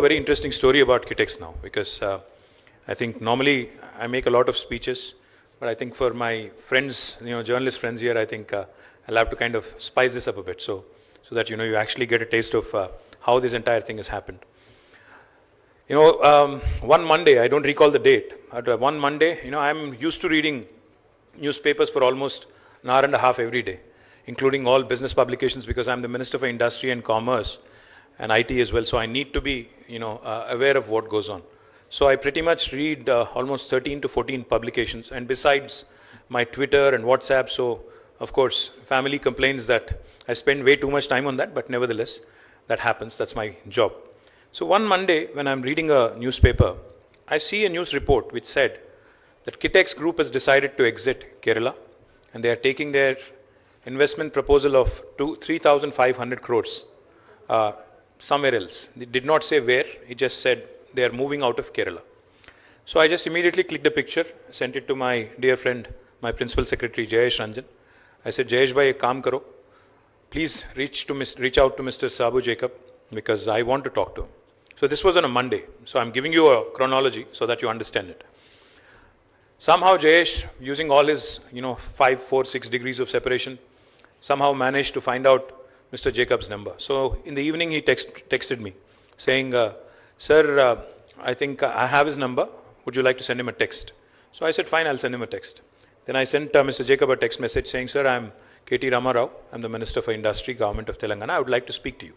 very interesting story about Kitex now, because I think normally I make a lot of speeches, but I think for my friends, journalist friends here, I think I'll have to kind of spice this up a bit, so that you actually get a taste of how this entire thing has happened. One Monday, I don't recall the date, but one Monday, I'm used to reading newspapers for almost an hour and a half every day, including all business publications, because I'm the Minister for Industry and Commerce and IT as well. So I need to be, aware of what goes on. So I pretty much read almost 13 to 14 publications, and besides my Twitter and WhatsApp, so of course, family complains that I spend way too much time on that, but nevertheless, that happens. That's my job. So one Monday, when I'm reading a newspaper, I see a news report which said that Kitex Group has decided to exit Kerala, and they are taking their investment proposal of 3,500 crores somewhere else. They did not say where, it just said they are moving out of Kerala. So I just immediately clicked a picture, sent it to my dear friend, my Principal Secretary Jayesh Ranjan. I said, Jayesh bhai, ek kaam karo. Please reach out to Mr. Sabu Jacob, because I want to talk to him. So this was on a Monday. So I'm giving you a chronology so that you understand it. Somehow Jayesh, using all his 5, 4, 6 degrees of separation, somehow managed to find out Mr. Jacob's number. So in the evening he texted me saying, sir, I think I have his number. Would you like to send him a text? So I said, fine, I'll send him a text. Then I sent Mr. Jacob a text message saying, sir, I'm KT Ramarao. I'm the Minister for Industry, Government of Telangana. I would like to speak to you.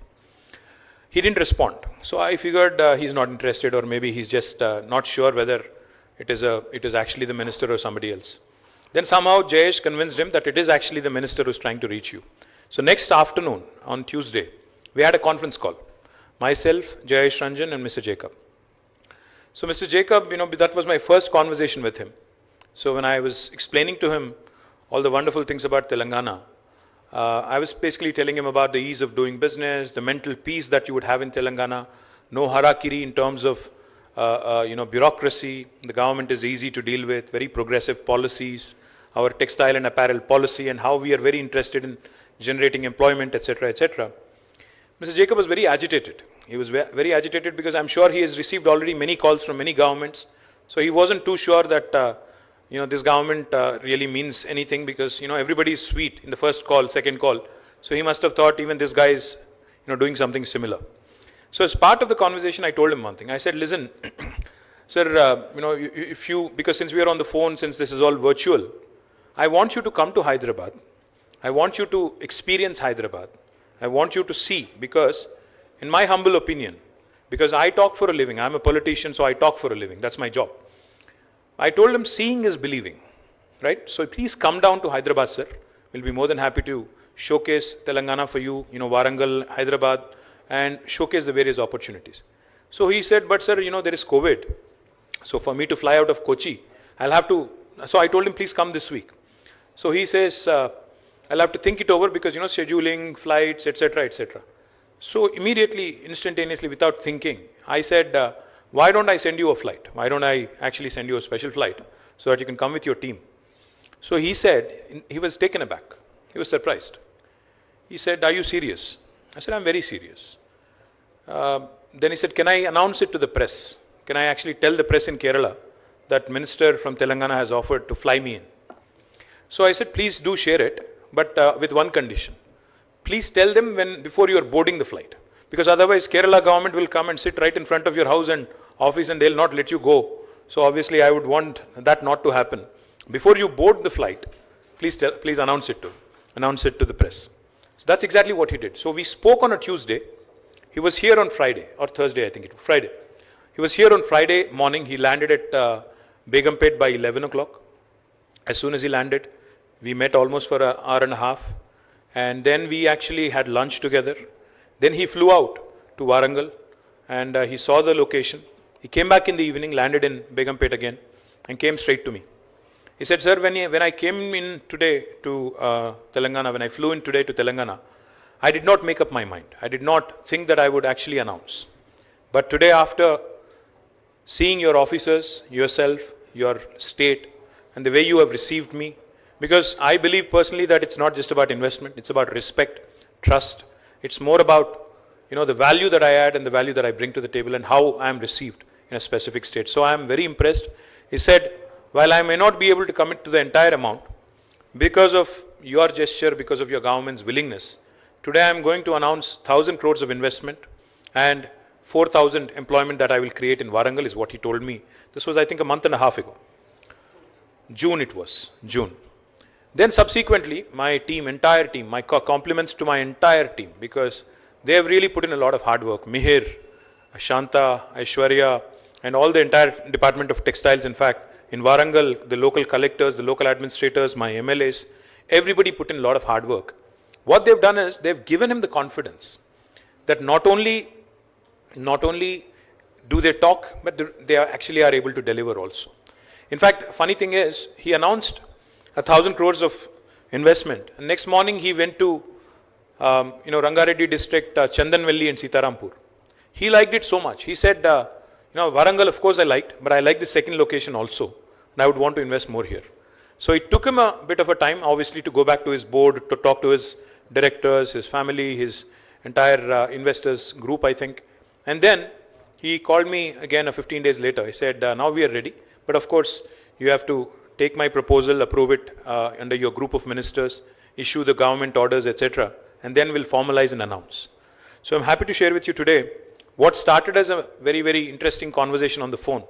He didn't respond. So I figured he's not interested, or maybe he's just not sure whether it is actually the minister or somebody else. Then somehow Jayesh convinced him that it is actually the minister who's trying to reach you. So next afternoon, on Tuesday, we had a conference call. Myself, Jayesh Ranjan and Mr. Jacob. So Mr. Jacob, that was my first conversation with him. So when I was explaining to him all the wonderful things about Telangana, I was basically telling him about the ease of doing business, the mental peace that you would have in Telangana, no harakiri in terms of bureaucracy. The government is easy to deal with, very progressive policies, our textile and apparel policy, and how we are very interested in generating employment, etc., etc. Mr. Jacob was very agitated. He was very agitated because I'm sure he has received already many calls from many governments. So he wasn't too sure that this government really means anything, because everybody is sweet in the first call, second call. So he must have thought even this guy is doing something similar. So as part of the conversation, I told him one thing. I said, listen, sir, because since we are on the phone, since this is all virtual, I want you to come to Hyderabad. I want you to experience Hyderabad. I want you to see, because in my humble opinion, because I talk for a living, I'm a politician, so I talk for a living. That's my job. I told him, seeing is believing, right? So please come down to Hyderabad, sir. We'll be more than happy to showcase Telangana for you, Warangal, Hyderabad, and showcase the various opportunities. So he said, but sir, there is COVID. So for me to fly out of Kochi, I'll have to, so I told him, please come this week. So he says, I'll have to think it over, because, scheduling, flights, etc., etc. So immediately, instantaneously, without thinking, I said, why don't I send you a flight? Why don't I actually send you a special flight so that you can come with your team? So he said, he was taken aback. He was surprised. He said, are you serious? I said, I'm very serious. Then he said, can I announce it to the press? Can I actually tell the press in Kerala that minister from Telangana has offered to fly me in? So I said, please do share it, but with one condition. Please tell them before you are boarding the flight. Because otherwise Kerala government will come and sit right in front of your house and office, and they'll not let you go. So obviously I would want that not to happen. Before you board the flight, please announce it to the press. So that's exactly what he did. So we spoke on a Tuesday. He was here on Friday, or Thursday, I think it was Friday. He was here on Friday morning. He landed at Begumpet by 11 o'clock. As soon as he landed, we met almost for an hour and a half. And then we actually had lunch together. Then he flew out to Warangal, and he saw the location. He came back in the evening, landed in Begumpet again, and came straight to me. He said, sir, when I came in today to Telangana, when I flew in today to Telangana, I did not make up my mind. I did not think that I would actually announce. But today, after seeing your officers, yourself, your state, and the way you have received me, because I believe personally that it's not just about investment, it's about respect, trust. It's more about, the value that I add and the value that I bring to the table and how I am received in a specific state. So I am very impressed. He said, while I may not be able to commit to the entire amount, because of your gesture, because of your government's willingness, today I am going to announce 1,000 crores of investment and 4,000 employment that I will create in Warangal, is what he told me. This was, I think, a month and a half ago. June it was, June. Then subsequently, my team, entire team, my compliments to my entire team, because they have really put in a lot of hard work. Mihir, Shanta, Aishwarya, and all the entire Department of Textiles, in fact, in Warangal, the local collectors, the local administrators, my MLAs, everybody put in a lot of hard work. What they've done is, they've given him the confidence that not only do they talk, but they actually are able to deliver also. In fact, funny thing is, he announced 1,000 crores of investment. And next morning, he went to, Rangareddy district, Chandanavalley and Sitarampur. He liked it so much. He said, Warangal, of course I liked, but I like the second location also. And I would want to invest more here. So it took him a bit of a time, obviously, to go back to his board, to talk to his directors, his family, his entire investors group, I think. And then he called me again 15 days later. He said, now we are ready. But of course, you have to take my proposal, approve it under your group of ministers, issue the government orders, etc. And then we'll formalize and announce. So I'm happy to share with you today what started as a very, very interesting conversation on the phone.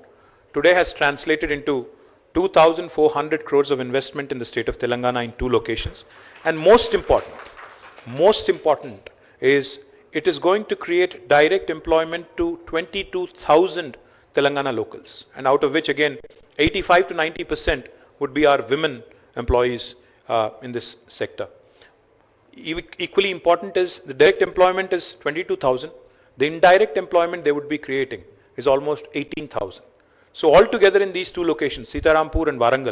Today has translated into 2,400 crores of investment in the state of Telangana in 2 locations. And most important is it is going to create direct employment to 22,000 Telangana locals, and out of which again 85 to 90% would be our women employees in this sector. Equally important is the direct employment is 22,000. The indirect employment they would be creating is almost 18,000. So altogether in these 2 locations, Sitarampur and Warangal,